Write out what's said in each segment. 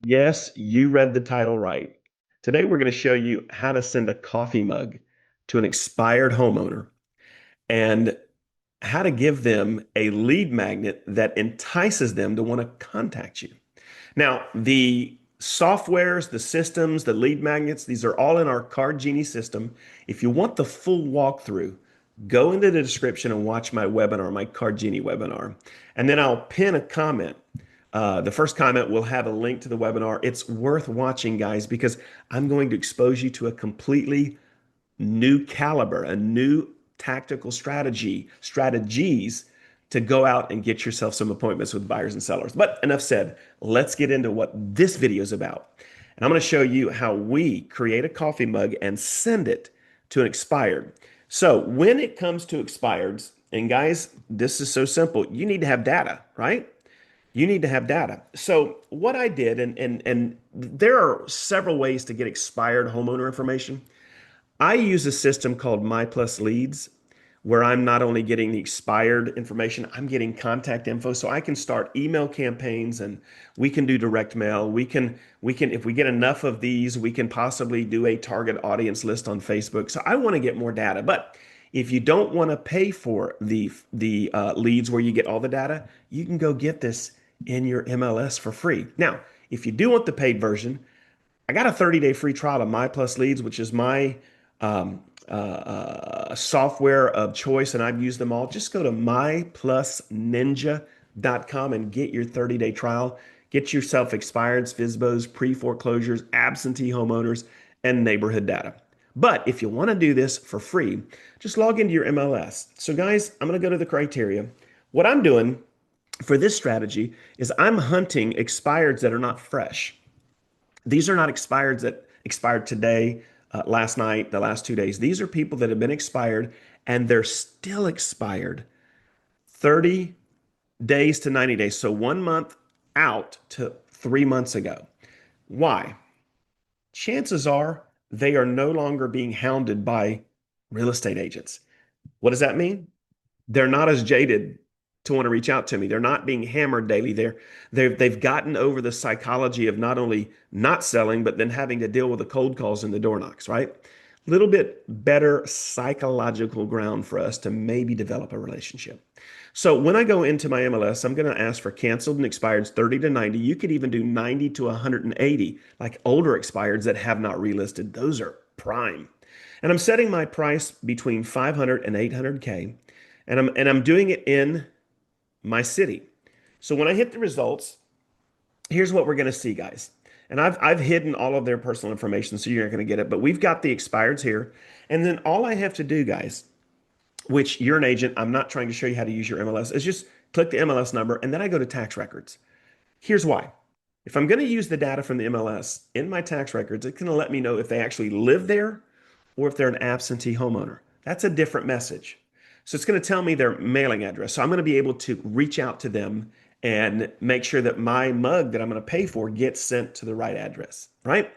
Yes, you read the title right. Today, we're going to show you how to send a coffee mug to an expired homeowner and how to give them a lead magnet that entices them to want to contact you. Now, the softwares, the systems, the lead magnets, these are all in our Card Genie system. If you want the full walkthrough, go into the description and watch my webinar, my Card Genie webinar. And then I'll pin a comment. The first comment will have a link to the webinar. It's worth watching, guys, because I'm going to expose you to a completely new caliber, a new tactical strategies to go out and get yourself some appointments with buyers and sellers. But enough said, let's get into what this video is about. And I'm going to show you how we create a coffee mug and send it to an expired. So when it comes to expireds, and guys, this is so simple, you need to have data, right? You need to have data. So what I did, and there are several ways to get expired homeowner information. I use a system called My Plus Leads, where I'm not only getting the expired information, I'm getting contact info. So I can start email campaigns and we can do direct mail. We can, if we get enough of these, we can possibly do a target audience list on Facebook. So I want to get more data. But if you don't want to pay for the leads where you get all the data, you can go get this in your MLS for free. Now, if you do want the paid version, I got a 30-day free trial of My Plus Leads, which is my software of choice, and I've used them all. Just go to myplusninja.com and get your 30-day trial. Get yourself expireds, FSBOs, pre-foreclosures, absentee homeowners, and neighborhood data. But if you want to do this for free, just log into your MLS. So guys, I'm going to go to the criteria. What I'm doing for this strategy is I'm hunting expireds that are not fresh. These are not expireds that expired today, last night, the last 2 days. These are people that have been expired and they're still expired 30 days to 90 days. So 1 month out to 3 months ago. Why? Chances are they are no longer being hounded by real estate agents. What does that mean? They're not as jaded to want to reach out to me. They're not being hammered daily. They've gotten over the psychology of not only not selling, but then having to deal with the cold calls and the door knocks, right? A little bit better psychological ground for us to maybe develop a relationship. So when I go into my MLS, I'm going to ask for canceled and expireds 30 to 90. You could even do 90 to 180, like older expireds that have not relisted. Those are prime. And I'm setting my price between 500 and 800K. And I'm doing it in my city. So when I hit the results, here's what we're going to see, guys. And I've hidden all of their personal information, so you're not going to get it. But we've got the expireds here. And then all I have to do, guys, which you're an agent, I'm not trying to show you how to use your MLS, is just click the MLS number, and then I go to tax records. Here's why. If I'm going to use the data from the MLS in my tax records, it's going to let me know if they actually live there or if they're an absentee homeowner. That's a different message. So it's going to tell me their mailing address. So I'm going to be able to reach out to them and make sure that my mug that I'm going to pay for gets sent to the right address, right?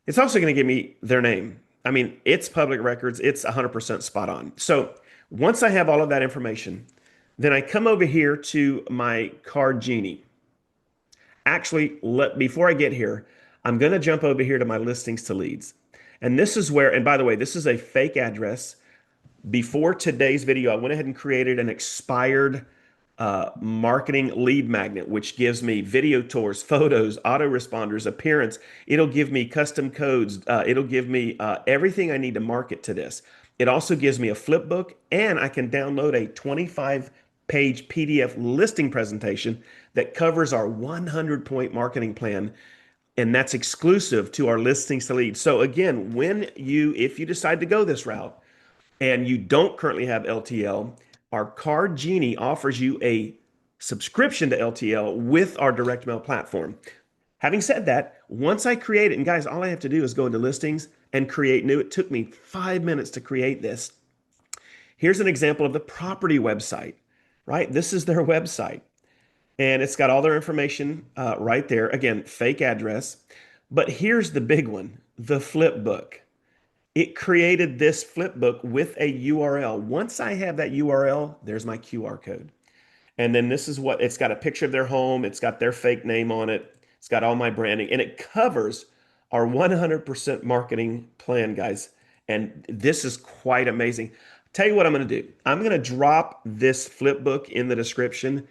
It's also going to give me their name. I mean, it's public records. It's 100% spot on. So once I have all of that information, then I come over here to my Card Genie. Actually, before I get here, I'm going to jump over here to my listings to leads. And this is where, and by the way, this is a fake address. Before today's video, I went ahead and created an expired marketing lead magnet, which gives me video tours, photos, autoresponders, appearance. It'll give me custom codes. It'll give me everything I need to market to this. It also gives me a flip book, and I can download a 25-page PDF listing presentation that covers our 100-point marketing plan, and that's exclusive to our listings to leads. So again, if you decide to go this route, and you don't currently have LTL, our Card Genie offers you a subscription to LTL with our direct mail platform. Having said that, once I create it, and guys, all I have to do is go into listings and create new. It took me 5 minutes to create this. Here's an example of the property website, right? This is their website. And it's got all their information right there. Again, fake address. But here's the big one, the flip book. It created this flip book with a URL. Once I have that URL, there's my QR code. And then this is what it's got: a picture of their home. It's got their fake name on it. It's It's got all my branding and it covers our 100% marketing plan, guys. And this is quite amazing. Tell you what I'm going to do. I'm going to drop this flip book in the description.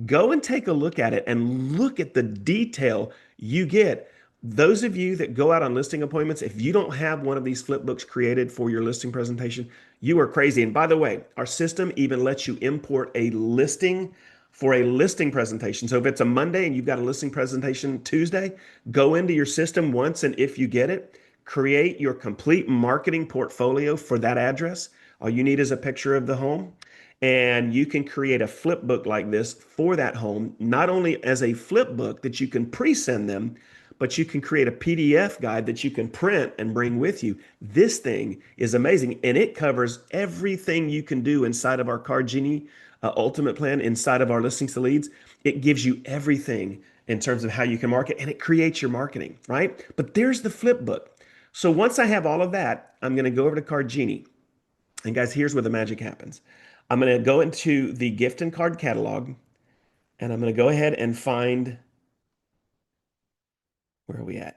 Go and take a look at it and look at the detail you get. Those of you that go out on listing appointments, if you don't have one of these flip books created for your listing presentation, you are crazy. And by the way, our system even lets you import a listing for a listing presentation. So if it's a Monday and you've got a listing presentation Tuesday, go into your system once, and if you get it, create your complete marketing portfolio for that address. All you need is a picture of the home, and you can create a flip book like this for that home, not only as a flip book that you can pre-send them, but you can create a PDF guide that you can print and bring with you. This thing is amazing, and it covers everything you can do inside of our Card Genie Ultimate Plan, inside of our Listings to Leads. It gives you everything in terms of how you can market, and it creates your marketing, right? But there's the flip book. So once I have all of that, I'm going to go over to Card Genie. And guys, here's where the magic happens. I'm going to go into the gift and card catalog, and I'm going to go ahead and find, where are we at?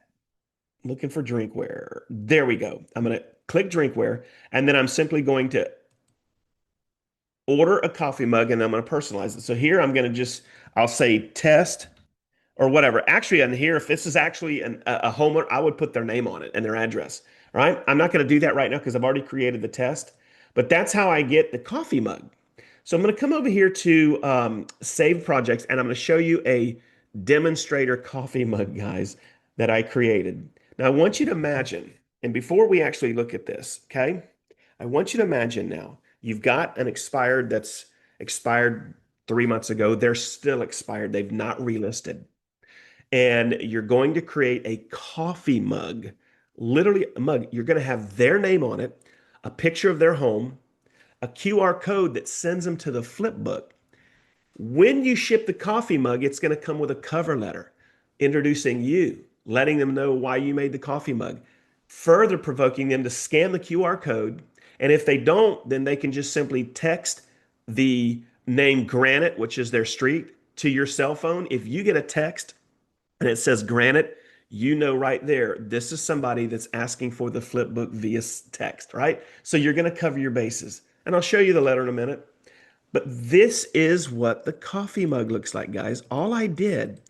Looking for drinkware. There we go. I'm going to click drinkware, and then I'm simply going to order a coffee mug, and I'm going to personalize it. So here I'm going to just, I'll say test or whatever. Actually, on here, if this is actually a homeowner, I would put their name on it and their address. All right. I'm not going to do that right now because I've already created the test, but that's how I get the coffee mug. So I'm going to come over here to Save Projects, and I'm going to show you a demonstrator coffee mug, guys, that I created. Now, I want you to imagine, and before we actually look at this, okay, I want you to imagine now you've got an expired that's expired 3 months ago. They're still expired. They've not relisted. And you're going to create a coffee mug, literally a mug. You're going to have their name on it, a picture of their home, a QR code that sends them to the flip book. When you ship the coffee mug, it's going to come with a cover letter introducing you, letting them know why you made the coffee mug, further provoking them to scan the QR code. And if they don't, then they can just simply text the name Granite, which is their street, to your cell phone. If you get a text and it says Granite, you know right there, this is somebody that's asking for the flip book via text, right? So you're going to cover your bases. And I'll show you the letter in a minute. But this is what the coffee mug looks like, guys. All I did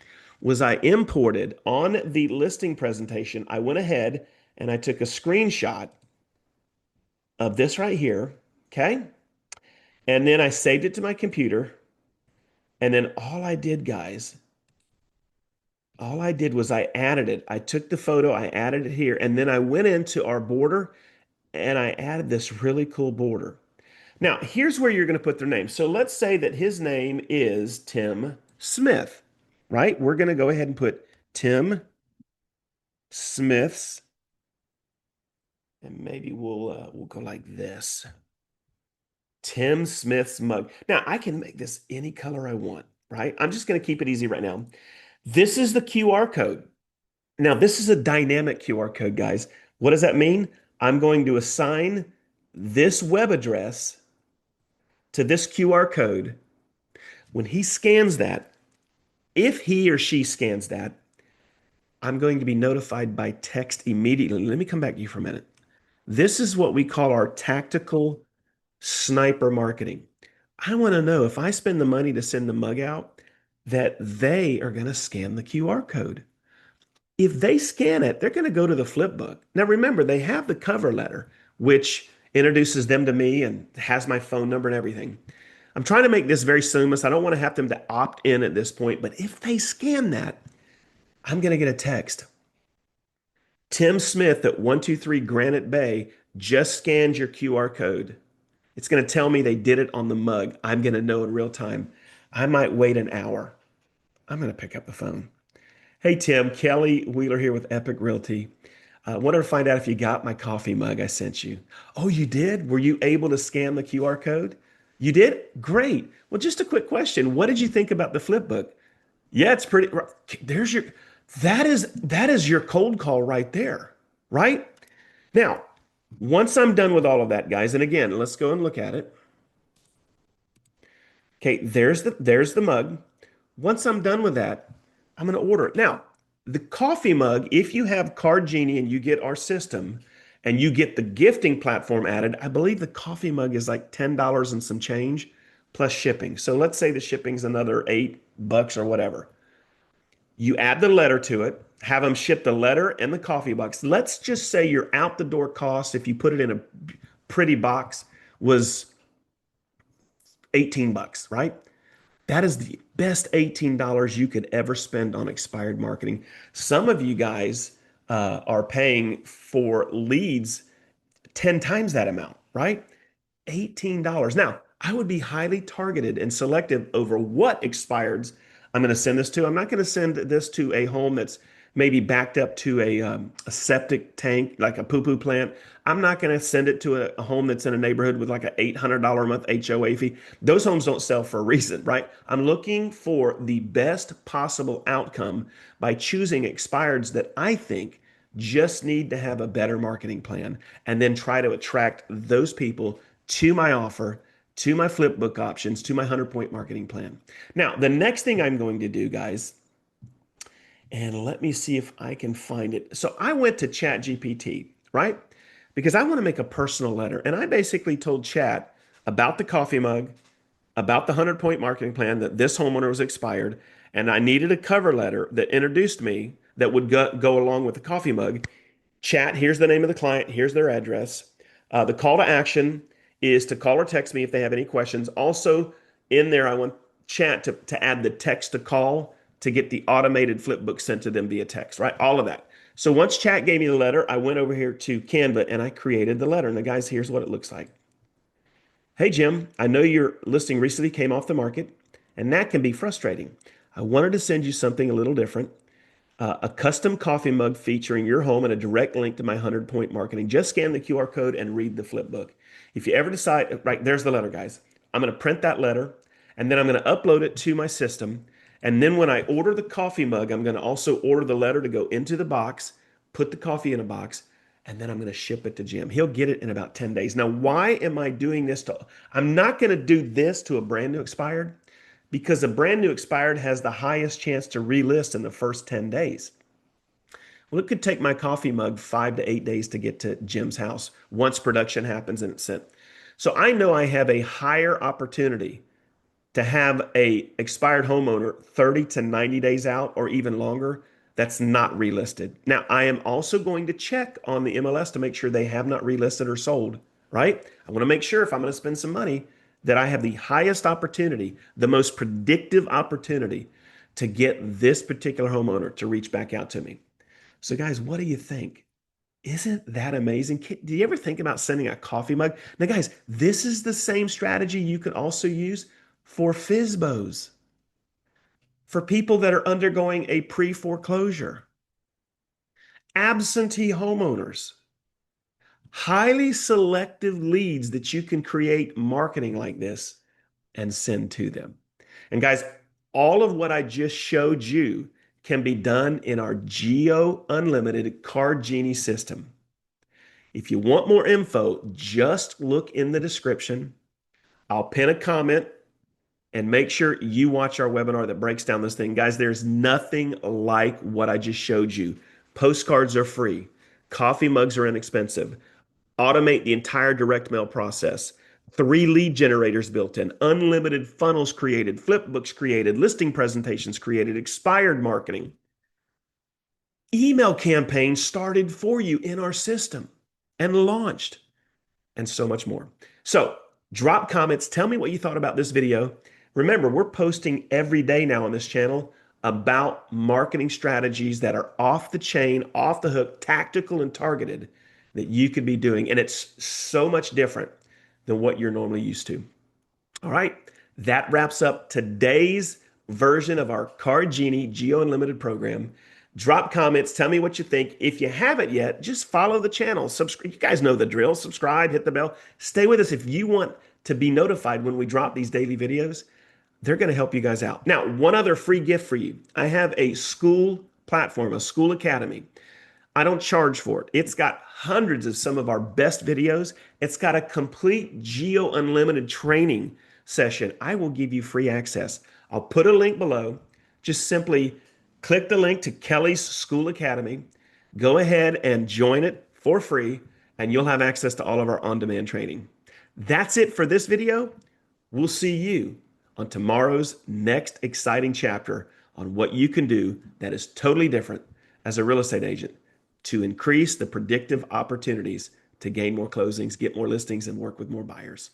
was I imported on the listing presentation. I went ahead and I took a screenshot of this right here, okay? And then I saved it to my computer. And then all I did, guys, all I did was I added it. I took the photo, I added it here, and then I went into our border and I added this really cool border. Now, here's where you're going to put their name. So let's say that his name is Tim Smith, right? We're going to go ahead and put Tim Smith's, and maybe we'll go like this. Tim Smith's mug. Now, I can make this any color I want, right? I'm just going to keep it easy right now. This is the QR code. Now, this is a dynamic QR code, guys. What does that mean? I'm going to assign this web address to this QR code. When he scans that, if he or she scans that, I'm going to be notified by text immediately. Let me come back to you for a minute. This is what we call our tactical sniper marketing. I want to know if I spend the money to send the mug out, that they are going to scan the QR code. If they scan it, they're going to go to the flip book. Now, remember, they have the cover letter, which introduces them to me and has my phone number and everything. I'm trying to make this very seamless. I don't want to have them to opt in at this point, but if they scan that, I'm going to get a text. Tim Smith at 123 Granite Bay just scanned your QR code. It's going to tell me they did it on the mug. I'm going to know in real time. I might wait an hour. I'm going to pick up the phone. Hey, Tim, Kelly Wheeler here with Epqiue Realty. I wanted to find out if you got my coffee mug I sent you. Oh, you did? Were you able to scan the QR code? You did? Great. Well, just a quick question. What did you think about the flip book? Yeah, it's pretty. There's your. That is your cold call right there, right? Now, once I'm done with all of that, guys, and again, let's go and look at it. Okay, there's the mug. Once I'm done with that, I'm going to order it. Now, The coffee mug, if you have Card Genie and you get our system and you get the gifting platform added, I believe the coffee mug is like $10 and some change plus shipping. So let's say the shipping's another $8 or whatever. You add the letter to it, have them ship the letter and the coffee box. Let's just say your out the door cost, if you put it in a pretty box, was $18, right? That is the best $18 you could ever spend on expired marketing. Some of you guys are paying for leads 10 times that amount, right? $18. Now, I would be highly targeted and selective over what expireds I'm going to send this to. I'm not going to send this to a home that's maybe backed up to a septic tank, like a poo-poo plant. I'm not going to send it to a home that's in a neighborhood with like an $800 a month HOA fee. Those homes don't sell for a reason, right? I'm looking for the best possible outcome by choosing expireds that I think just need to have a better marketing plan and then try to attract those people to my offer, to my flipbook options, to my 100-point marketing plan. Now, the next thing I'm going to do, guys, and let me see if I can find it. So I went to Chat GPT, right? Because I want to make a personal letter. And I basically told Chat about the coffee mug, about the 100-point marketing plan, that this homeowner was expired, and I needed a cover letter that introduced me that would go along with the coffee mug. Chat, here's the name of the client, here's their address. The call to action is to call or text me if they have any questions. Also, in there, I want Chat to add the text to call to get the automated flipbook sent to them via text, right? All of that. So once Chat gave me the letter, I went over here to Canva and I created the letter. And the guys, here's what it looks like. Hey, Jim, I know your listing recently came off the market, and that can be frustrating. I wanted to send you something a little different. A custom coffee mug featuring your home and a direct link to my 100-point marketing. Just scan the QR code and read the flip book. If you ever decide, right, there's the letter, guys. I'm going to print that letter and then I'm going to upload it to my system. And then when I order the coffee mug, I'm going to also order the letter to go into the box, put the coffee in a box, and then I'm going to ship it to Jim. He'll get it in about 10 days. Now, why am I doing this I'm not going to do this to a brand new expired, because a brand new expired has the highest chance to relist in the first 10 days. Well, it could take my coffee mug 5 to 8 days to get to Jim's house once production happens and it's sent. So I know I have a higher opportunity to have a expired homeowner 30 to 90 days out or even longer that's not relisted. Now, I am also going to check on the MLS to make sure they have not relisted or sold, right? I want to make sure if I'm going to spend some money that I have the highest opportunity, the most predictive opportunity to get this particular homeowner to reach back out to me. So guys, what do you think? Isn't that amazing? Do you ever think about sending a coffee mug? Now guys, this is the same strategy you can also use for FSBOs, for people that are undergoing a pre-foreclosure, absentee homeowners, highly selective leads that you can create marketing like this and send to them. And guys, all of what I just showed you can be done in our Geo Unlimited Card Genie system. If you want more info, just look in the description. I'll pin a comment and make sure you watch our webinar that breaks down this thing. Guys, there's nothing like what I just showed you. Postcards are free. Coffee mugs are inexpensive. Automate the entire direct mail process. 3 lead generators built in, unlimited funnels created, flip books created, listing presentations created, expired marketing, email campaigns started for you in our system and launched, and so much more. So drop comments. Tell me what you thought about this video. Remember, we're posting every day now on this channel about marketing strategies that are off the chain, off the hook, tactical and targeted that you could be doing. And it's so much different than what you're normally used to. All right, that wraps up today's version of our Card Genie Geo Unlimited program. Drop comments, tell me what you think. If you haven't yet, just follow the channel. Subscribe. You guys know the drill. Subscribe, hit the bell. Stay with us if you want to be notified when we drop these daily videos. They're going to help you guys out. Now, one other free gift for you. I have a school platform, a school academy. I don't charge for it. It's got hundreds of some of our best videos. It's got a complete Geo Unlimited training session. I will give you free access. I'll put a link below. Just simply Click the link to Kelly's School Academy. Go ahead and join it for free, and you'll have access to all of our on-demand training. That's it for this video. We'll see you on tomorrow's next exciting chapter on what you can do that is totally different as a real estate agent to increase the predictive opportunities to gain more closings, get more listings, and work with more buyers.